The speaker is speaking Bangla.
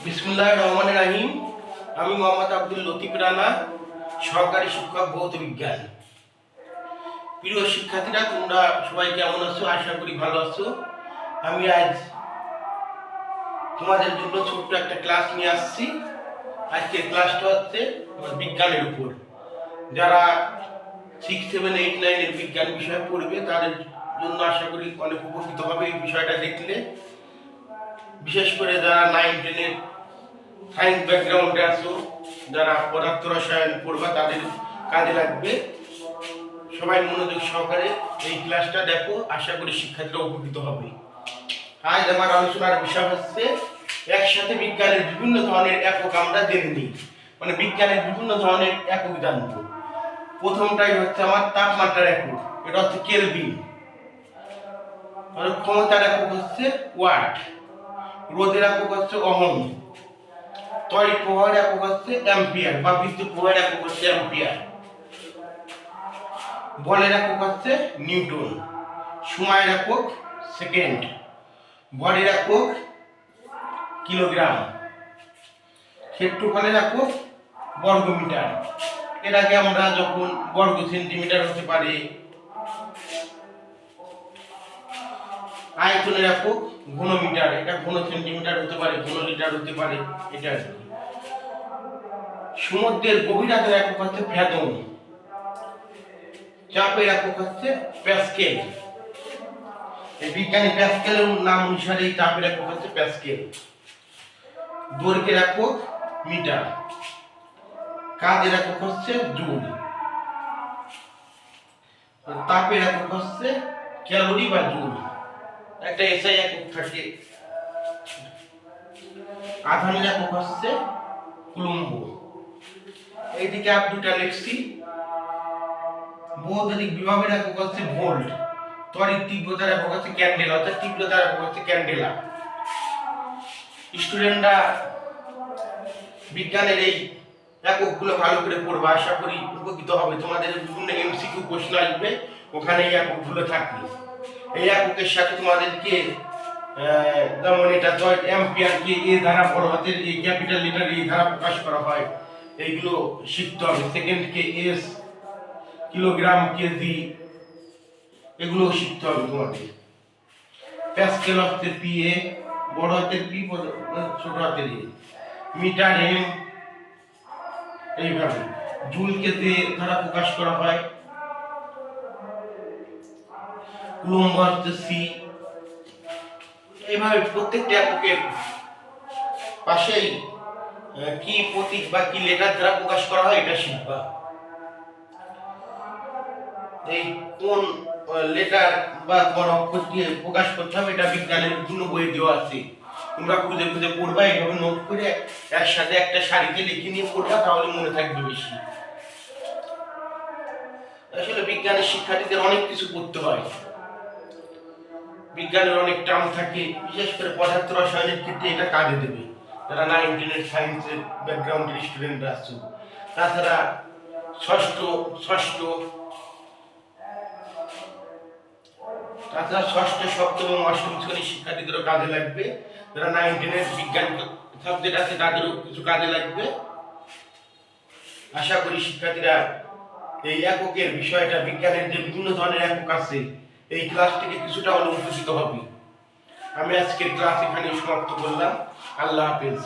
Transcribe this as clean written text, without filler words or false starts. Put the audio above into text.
বিসমিল্লাহির রহমানির রহিম। আমি মোহাম্মদ আব্দুল লতিফ রানা, সহকারী শিক্ষক ভৌত বিজ্ঞান। প্রিয় শিক্ষার্থীরা, তোমরা সবাই কেমন আছো? আশা করি ভালো আছো। আমি আজ তোমাদের জন্য ছোট্ট একটা ক্লাস নিয়ে আসছি। আজকের ক্লাসটা হচ্ছে বিজ্ঞানের উপর। যারা 6, 7, 8, 9 এর বিজ্ঞান বিষয় পড়বে তাদের জন্য আশা করি অনেক উপকৃত হবে এই বিষয়টা দেখলে। বিশেষ করে যারা 9, 10 এর সায়েন্স ব্যাকগ্রাউন্ডে আছো, যারা পদার্থ রসায়ন পড়বা তাদের কাজে লাগবে। সবাই মনোযোগ সহকারে এই ক্লাসটা দেখো, আশা করি শিক্ষার্থীরা উপকৃত হবে। আজ আমার আলোচনার বিষয় হচ্ছে একসাথে বিজ্ঞানের বিভিন্ন ধরনের একক আমরা জেনে নিই, মানে বিজ্ঞানের বিভিন্ন ধরনের একক জানবো। প্রথমটাই হচ্ছে আমার তাপমাত্রার একক, এটা হচ্ছে কেলভিন। আর ক্ষমতার একক হচ্ছে ওয়াট, রোদের একক হচ্ছে ওহম, তড়িৎ প্রবাহের একক হচ্ছে অ্যাম্পিয়ার বা বিদ্যুৎ প্রবাহের একক হচ্ছে অ্যাম্পিয়ার, বলের একক হচ্ছে নিউটন, সময়ের একক সেকেন্ড, ভরের একক কিলোগ্রাম, ক্ষেত্রফলের একক বর্গমিটার। এর আগে আমরা যখন বর্গ সেন্টিমিটার হতে পারে, আয়তনের একক ঘনমিটার, এটা ঘন সেন্টিমিটার হতে পারে, ঘন লিটার হতে পারে, এটা আর কি। সমুদ্রের গভীরতার একক হচ্ছে ফ্যাথম, চাপের একক হচ্ছে প্যাসকেল। এই বিজ্ঞানী প্যাসকেলের নাম অনুসারে এই চাপের একক হচ্ছে প্যাসকেল। দৈর্ঘ্যের একক মিটার, কাজের একক হচ্ছে জুল, তাপের একক হচ্ছে ক্যালোরি বা জুল, একটা এসআই একক থাকে। আধানের একক হচ্ছে কুলম্ব। এইদিকে আর দুটা লিখছি। বৈদ্যুতিক বিভবের একক হচ্ছে ভোল্ট, তড়িৎ তীব্রতার একক হচ্ছে ক্যান্ডেলা, অর্থাৎ তীব্রতার একক হচ্ছে ক্যান্ডেলা। স্টুডেন্টরা বিজ্ঞানের এই এককগুলো ভালো করে পড়বে, আশা করি উপকৃত হবে। তোমাদের বিভিন্ন এমসিকিউ প্রশ্ন আসবে, ওখানে এই এককগুলো থাকবে। এই এককের সাথে তোমাদেরকে যেমন এটা অ্যাম্পিয়ারকে এ দ্বারা বড় হাতের এই ক্যাপিটাল লেটার এ দ্বারা প্রকাশ করা হয়, এইগুলো শিখতে হবে। সেকেন্ডকে এস, কিলোগ্রাম, কেজি, এগুলো শিখতে হবে তোমাদের। প্যাসকেল হচ্ছে পিএ, বড় হাতের পি, ছোট হাতের এ, মিটার এম, এইভাবে জুলকে তে দ্বারা প্রকাশ করা হয়, কুলম্ব হচ্ছে সি। এইভাবে প্রত্যেকটা এককের পাশেই কি প্রতীক বা কি লেটার দ্বারা প্রকাশ করা হয় এটা শিখবা। এই কোন লেটার বা কোন অক্ষর দিয়ে প্রকাশ করতে হবে এটা বিজ্ঞানের বিভিন্ন বইয়ে দেওয়া আছে। তোমরা খুঁজে খুঁজে পড়বা, এইভাবে নোট করে একসাথে একটা সারিতে লিখে নিয়ে পড়বা, তাহলে মনে থাকবে বেশি। আসলে বিজ্ঞানের শিক্ষার্থীদের অনেক কিছু পড়তে হয়। বিজ্ঞানের অনেক টার্ম থাকে, বিশেষ করে পদার্থ রসায়নের ক্ষেত্রে এটা কাজে দেবে যারা 9, 10 সায়েন্সের ব্যাকগ্রাউন্ডের স্টুডেন্টরা আছে। তাছাড়া ষষ্ঠ, সপ্তম এবং অষ্টম শ্রেণীর শিক্ষার্থীদেরও কাজে লাগবে। যারা 9, 10 বিজ্ঞান সাবজেক্ট আছে তাদেরও কিছু কাজে লাগবে। আশা করি শিক্ষার্থীরা এই এককের বিষয়টা, বিজ্ঞানের যে বিভিন্ন ধরনের একক আছে, এই ক্লাস থেকে কিছুটা হলেও উপকৃত হবে। আমি আজকের ক্লাস এখানে সমাপ্ত করলাম। আল্লাহ হাফেজ।